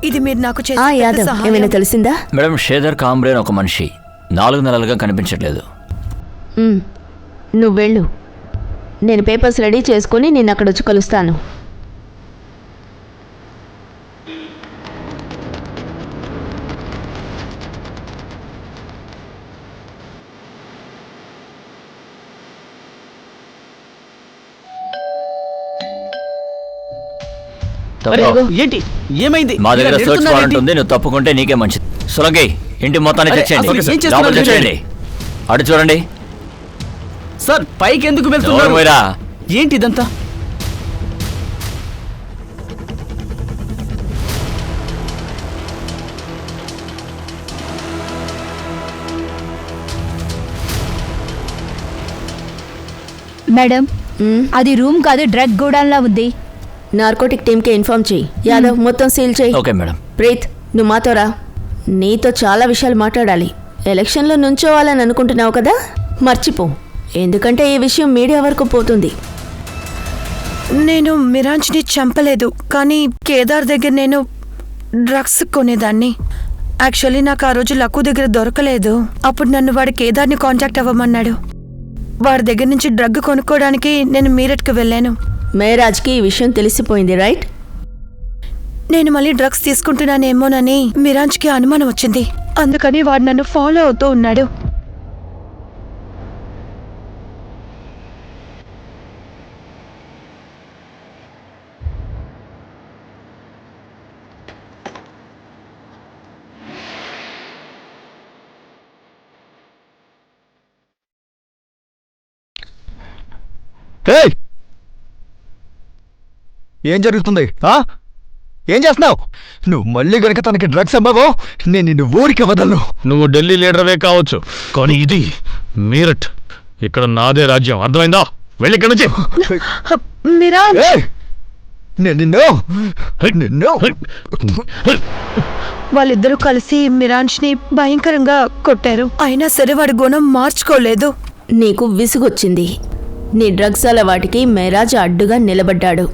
ఇది మీరు నాకు చేసే
యాదవ్,
సహాయం.
ఏమైనా తెలిసిందా?
మేడం, షేదర్ కాంబ్రే ఒక మనిషి 4 నెలలుగా కనిపించట్లేదు.
నువ్వు వెళ్ళు, నేను పేపర్స్ రెడీ చేసుకుని నేను అక్కడ వచ్చి కలుస్తాను.
ఏంటి ఏమైంది?
మా దగ్గర సర్చ్ వారెంట్ ఉంది, నువ్వు తప్పుకుంటే నీకే మంచిది. సులంగి, ఇంటి మొత్తాన్ని చెక్ చేయండి. అటు చూడండి
సార్. పైకి ఎందుకు వెళ్తున్నారు? ఏంటి ఇదంతా?
మేడం, అది రూమ్ కాదు, డ్రగ్ గోడౌన్లా ఉంది.
నార్కోటిక్ టీమ్కి ఇన్ఫార్మ్ చెయ్యి. యాదవ్, మొత్తం సీల్ చెయ్యి.
Okay madam.
ప్రీత్, నువ్వు మాతో రా. నీతో చాలా విషయాలు మాట్లాడాలి. ఎలక్షన్లో నుంచోవాలని అనుకుంటున్నావు కదా, మర్చిపో. ఎందుకంటే ఈ విషయం మీడియా వరకు పోతుంది.
నేను మిరాంజ్ని చంపలేదు, కానీ కేదార్ దగ్గర నేను డ్రగ్స్ కొనేదాన్ని. యాక్చువల్లీ నాకు ఆ రోజు లక్కు దగ్గర దొరకలేదు. అప్పుడు నన్ను వాడు కేదార్ని కాంటాక్ట్ అవ్వమన్నాడు. వాడి దగ్గర నుంచి డ్రగ్ కొనుక్కోవడానికి నేను మీరట్కి వెళ్ళాను.
మేరాజ్కి ఈ విషయం తెలిసిపోయింది, రైట్?
నేను మళ్ళీ డ్రగ్స్ తీసుకుంటున్నానేమోనని మిరాంజ్కి అనుమానం వచ్చింది. అందుకని వాడు నన్ను ఫాలో అవుతూ ఉన్నాడు.
ఏం జరుగుతుంది? ఏం చేస్తున్నావు నువ్వు? మళ్ళీ గనక తనకి డ్రగ్స్ అమ్మావో నేను నిన్ను ఊరికి వదలను.
నువ్వు ఢిల్లీ లీడర్వే కావచ్చు, కానీ ఇది మీరట్. ఇక్కడ నాదే రాజ్యం, అర్థమైందా? వెళ్ళి ఇక్కడి నుంచి.
వాళ్ళిద్దరూ కలిసి మిరాన్ష్ని భయంకరంగా కొట్టారు. అయినా సరే వాడి గుణం మార్చుకోలేదు.
నీకు విసుగొచ్చింది. నీ డ్రగ్స్ అలవాటికి మెహరాజ్ అడ్డుగా నిలబడ్డాడు,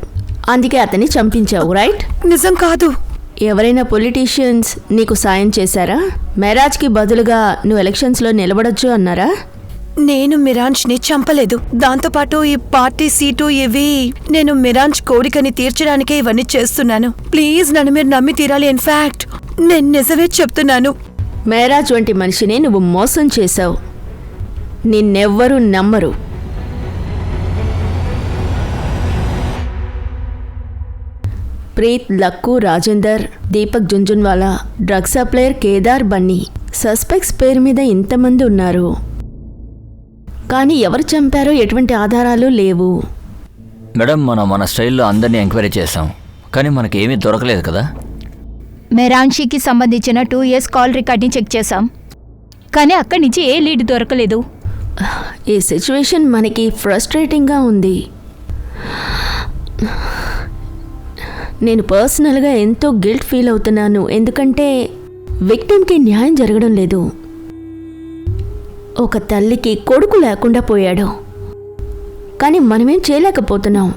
అందుకే అతన్ని చంపించావు, రైట్?
నిజం కాదు.
ఎవరైనా పొలిటీషియన్స్ నీకు సాయం చేశారా? మెహరాజ్కి బదులుగా నువ్వు ఎలక్షన్స్లో నిలబడొచ్చు అన్నారా?
నేను మిరాన్ష్ని చంపలేదు. దాంతోపాటు ఈ పార్టీ సీటు ఇవి నేను మిరాన్స్ కోరికని తీర్చడానికే ఇవన్నీ చేస్తున్నాను. ప్లీజ్ నన్ను మీరు నమ్మి తీరాలి. ఇన్ఫాక్ట్ నేను నిజమే చెప్తున్నాను.
మెహరాజ్ వంటి మనిషిని నువ్వు మోసం చేశావు. నిన్నెవ్వరూ నమ్మరు. Preet, luck, Rajender, Deepak Jhunjhunwala, drug supplier Kedar, Bunny, suspects పేరు మీద ఇంతమంది ఉన్నారు. కానీ ఎవరు చంపారో ఎటువంటి ఆధారాలు లేవు.
మేడం, మనం మన స్టైల్లో అందరినీ ఎంక్వైరీ చేసాం, కానీ మనకి ఏమీ దొరకలేదు కదా.
మెరాన్షికి సంబంధించిన 2 years కాల్ రికార్డ్ని చెక్ చేశాం, కానీ అక్కడి నుంచి ఏ లీడ్ దొరకలేదు.
ఈ సిచ్యువేషన్ మనకి ఫ్రస్ట్రేటింగ్గా ఉంది. నేను పర్సనల్గా ఎంతో గిల్ట్ ఫీల్ అవుతున్నాను, ఎందుకంటే విక్టిమ్కి న్యాయం జరగడం లేదు. ఒక తల్లికి కొడుకు లేకుండా పోయాడు, కానీ మనమేం చేయలేకపోతున్నాం.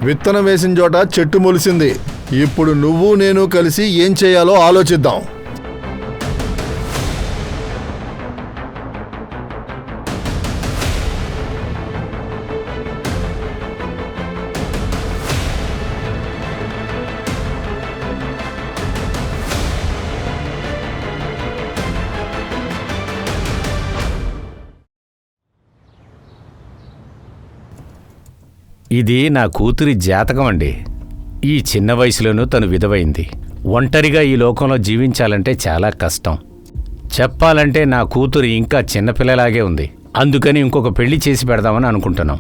విత్తనం వేసిన చోట చెట్టు మొలిసింది. ఇప్పుడు నువ్వు నేను కలిసి ఏం చేయాలో ఆలోచిద్దాం.
ఇది నా కూతురి జాతకం అండి. ఈ చిన్న వయసులోనూ తను విధవైంది. ఒంటరిగా ఈ లోకంలో జీవించాలంటే చాలా కష్టం. చెప్పాలంటే నా కూతురు ఇంకా చిన్నపిల్లలాగే ఉంది. అందుకని ఇంకొక పెళ్లి చేసి పెడదామని అనుకుంటున్నాం.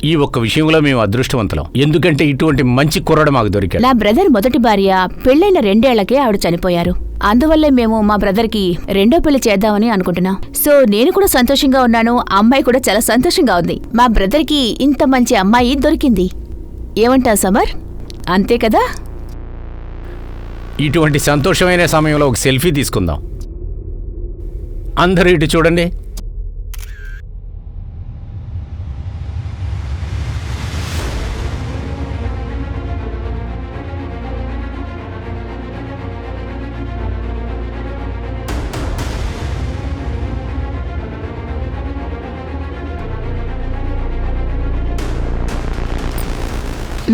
ఈ ఒక్క విషయంలో మేము అదృష్టవంతులం, ఎందుకంటే ఇటువంటి మంచి కుర్రాడు మాకు దొరికాడు.
నా బ్రదర్ మొదటి భార్య పెళ్ళైన 2 ఏళ్లకే ఆవిడ చనిపోయారు. అందువల్లే మేము మా బ్రదర్కి 2వ పెళ్లి చేద్దామని అనుకుంటున్నాం. సో నేను కూడా సంతోషంగా ఉన్నాను, అమ్మాయి కూడా చాలా సంతోషంగా ఉంది. మా బ్రదర్కి ఇంత మంచి అమ్మాయి దొరికింది. ఏమంటావు సమర్? అంతే కదా?
ఇటువంటి సంతోషమైన సమయంలో ఒక సెల్ఫీ తీసుకుందాం. అందరూ ఇటు చూడండి.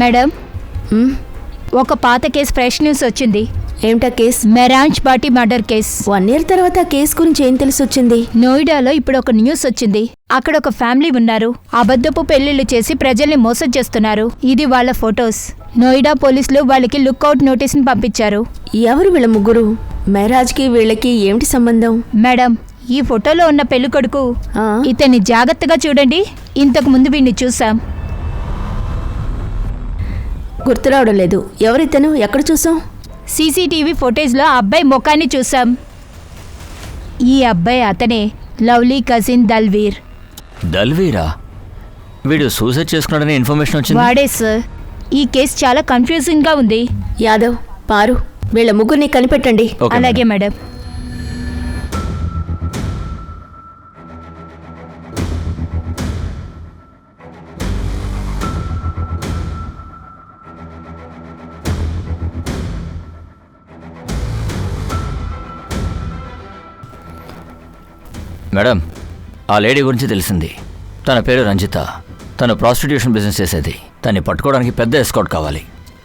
మేడం, ఒక పాత కేసు ఫ్రెష్ న్యూస్ వచ్చింది.
ఏమిటా case?
Mehran's body murder case.
1 year తర్వాత కేసు గురించి ఏం తెలిసి వచ్చింది?
నోయిడాలో ఇప్పుడు ఒక న్యూస్ వచ్చింది. అక్కడ ఒక ఫ్యామిలీ ఉన్నారు, అబద్ధపు పెళ్లిళ్లు చేసి ప్రజల్ని మోసం చేస్తున్నారు. ఇది వాళ్ళ ఫొటోస్. నోయిడా పోలీసులు వాళ్ళకి లుక్అవుట్ నోటీస్ని పంపించారు.
ఎవరు వీళ్ళ ముగ్గురు? మెహరాజ్కి వీళ్ళకి ఏమిటి సంబంధం?
మేడం, ఈ ఫోటోలో ఉన్న పెళ్లి కొడుకు ఇతన్ని జాగ్రత్తగా చూడండి. ఇంతకు ముందు వీడిని చూసాం.
గుర్తురావడం లేదు. ఎవరితను? ఎక్కడ చూసాం?
సీసీటీవీ ఫుటేజ్లో ఆ అబ్బాయి ముఖాన్ని చూసాం. ఈ అబ్బాయి అతనే, లవ్లీ కజిన్ దల్వీర్.
దల్వీరా? వీడు సూసైడ్ చేసుకున్నాడని ఇన్ఫర్మేషన్ వచ్చింది.
వాడే సార్. ఈ కేసు చాలా కన్ఫ్యూజింగ్గా ఉంది.
యాదవ్, పారు, వీళ్ళ ముగ్గురిని కనిపెట్టండి.
అలాగే మేడం.
మేడం, ఆ లేడీ గురించి తెలిసింది. తన పేరు రంజిత. తను ప్రాస్టిట్యూషన్ బిజినెస్ చేసేది. తన్ని పట్టుకోవడానికి పెద్ద ఎస్కాట్ కావాలి,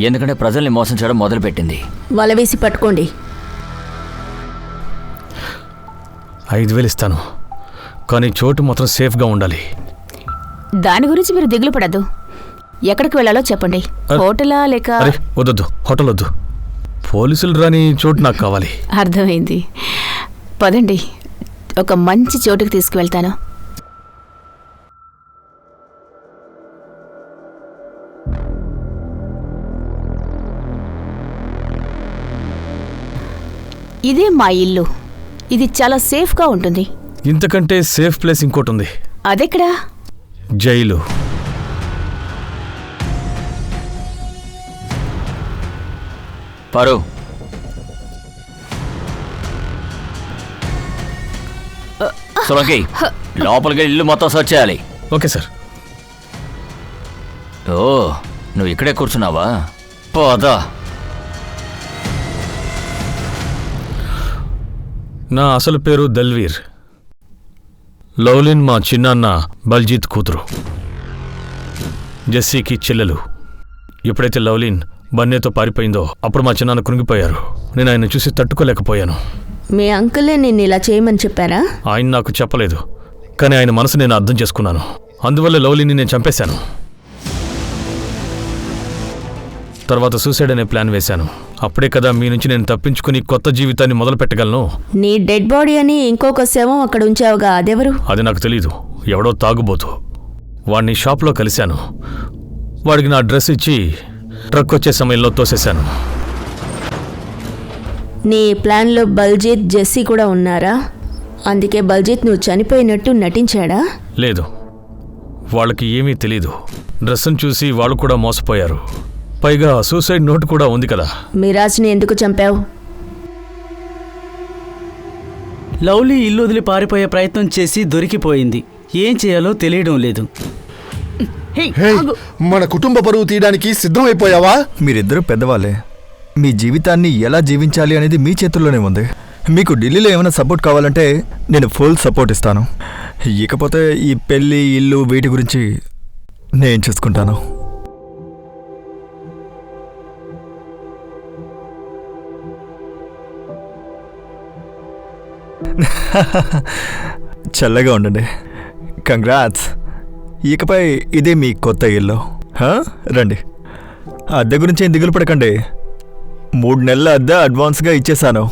ఎందుకంటే ప్రజల్ని మోసం చేయడం మొదలుపెట్టింది.
వల వేసి పట్టుకోండి.
5,000 ఇస్తాను, కానీ చోటు మాత్రం సేఫ్గా ఉండాలి.
దాని గురించి మీరు దిగులు పడద్దు. ఎక్కడికి వెళ్ళాలో చెప్పండి. హోటలా లేక?
వద్దొద్దు, హోటల్ వద్దు. పోలీసులు రాని చోటు నాకు కావాలి.
అర్థమైంది. పదండి, ఒక మంచి చోటుకి తీసుకువెళ్తాను. ఇదే మా ఇల్లు. ఇది చాలా సేఫ్గా ఉంటుంది.
ఇంతకంటే సేఫ్ ప్లేస్ ఇంకోటి ఉంది.
అదెక్కడా?
జైలు.
పరు, సోలంకి లోపలికి ఇల్లు మొత్తం సర్చ్ చేయాలి.
Okay sir.
ఓ, నువ్వు ఇక్కడే కూర్చున్నావా? పోదా.
నా అసలు పేరు దల్వీర్. లవ్లిన్ మా చిన్నాన్న బల్జీత్ కూతురు, జెస్సీకి చెల్లెలు. ఎప్పుడైతే లవ్లిన్ బన్నీతో పారిపోయిందో అప్పుడు మా చిన్నాన్న కృంగిపోయారు. నేను ఆయన చూసి తట్టుకోలేకపోయాను.
మీ అంకులే నిన్ను ఇలా చేయమని చెప్పారా?
ఆయన నాకు చెప్పలేదు, కానీ ఆయన మనసు నేను అర్థం చేసుకున్నాను. అందువల్ల లవ్లిన్ని నేను చంపేశాను. తర్వాత సూసైడ్ అనే ప్లాన్ వేశాను. అప్పుడే కదా మీ నుంచి నేను తప్పించుకుని కొత్త జీవితాన్ని మొదలు పెట్టగలను.
నీ డెడ్ బాడీ అని ఇంకొక శవం అక్కడ ఉంచావుగా, అదెవరు?
అది నాకు తెలీదు. ఎవడో తాగుబోతు. వాడిని షాప్లో కలిశాను. వాడికి నా డ్రెస్ ఇచ్చి ట్రక్ వచ్చే సమయంలో తోసేశాను.
నీ ప్లాన్లో బల్జీత్, జెస్సీ కూడా ఉన్నారా? అందుకే బల్జీత్ నువ్వు చనిపోయినట్టు నటించాడా?
లేదు, వాళ్ళకి ఏమీ తెలీదు. డ్రెస్సును చూసి వాళ్ళు కూడా మోసపోయారు. పైగా సూసైడ్ నోట్ కూడా ఉంది కదా.
మిరాజ్ని ఎందుకు చంపావు?
లవ్లీ ఇల్లు వదిలి పారిపోయే ప్రయత్నం చేసి దొరికిపోయింది. ఏం చేయాలో తెలియడం లేదు.
హే, మన కుటుంబ పరువు తీయడానికి సిద్ధమైపోయావా?
మీరిద్దరూ పెద్దవాళ్ళే. మీ జీవితాన్ని ఎలా జీవించాలి అనేది మీ చేతుల్లోనే ఉంది. మీకు ఢిల్లీలో ఏమైనా సపోర్ట్ కావాలంటే నేను ఫుల్ సపోర్ట్ ఇస్తాను. ఇకపోతే ఈ పెళ్ళి, ఇల్లు, వీటి గురించి నేను చూసుకుంటాను. చల్లగా ఉండండి. కంగ్రాట్స్. ఇకపై ఇదే మీ కొత్త ఇల్లు. రండి. అద్దె గురించి ఏం దిగులు పడకండి. 3 నెలల అద్దె అడ్వాన్స్గా ఇచ్చేశాను.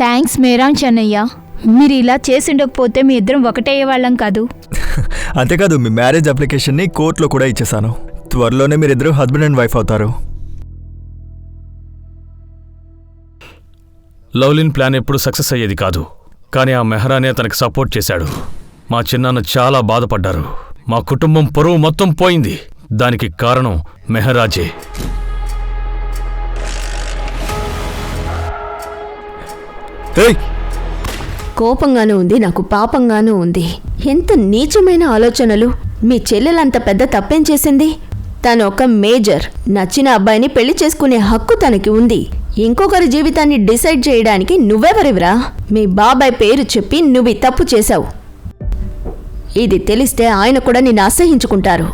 థ్యాంక్స్ మేరాన్ చెన్నయ్య. మీరు ఇలా చేసుండకపోతే మీ ఇద్దరం ఒకటయ్యేవాళ్ళం కాదు.
అంతేకాదు, మీ మ్యారేజ్ అప్లికేషన్ని కోర్టులో కూడా ఇచ్చేశాను. త్వరలోనే మీరిద్దరూ హస్బెండ్ అండ్ వైఫ్ అవుతారు.
లవ్లిన్ ప్లాన్ ఎప్పుడు సక్సెస్ అయ్యేది కాదు, కానీ ఆ మెహరానే తనకి సపోర్ట్ చేశాడు. మా చిన్నాన్న చాలా బాధపడ్డారు. మా కుటుంబం పరువు మొత్తం పోయింది. దానికి కారణం మెహరాజే.
కోపంగానూ ఉంది, నాకు పాపంగానూ ఉంది. ఎంత నీచమైన ఆలోచనలు! మీ చెల్లెలంత పెద్ద తప్పేం చేసింది? తను ఒక మేజర్. నచ్చిన అబ్బాయిని పెళ్లి చేసుకునే హక్కు తనకి ఉంది. ఇంకొకరి జీవితాన్ని డిసైడ్ చేయడానికి నువ్వెవరివిరా? మీ బాబాయ్ పేరు చెప్పి నువ్వు తప్పు చేశావు. ఇది తెలిస్తే ఆయన కూడా నిన్ను అసహించుకుంటారు.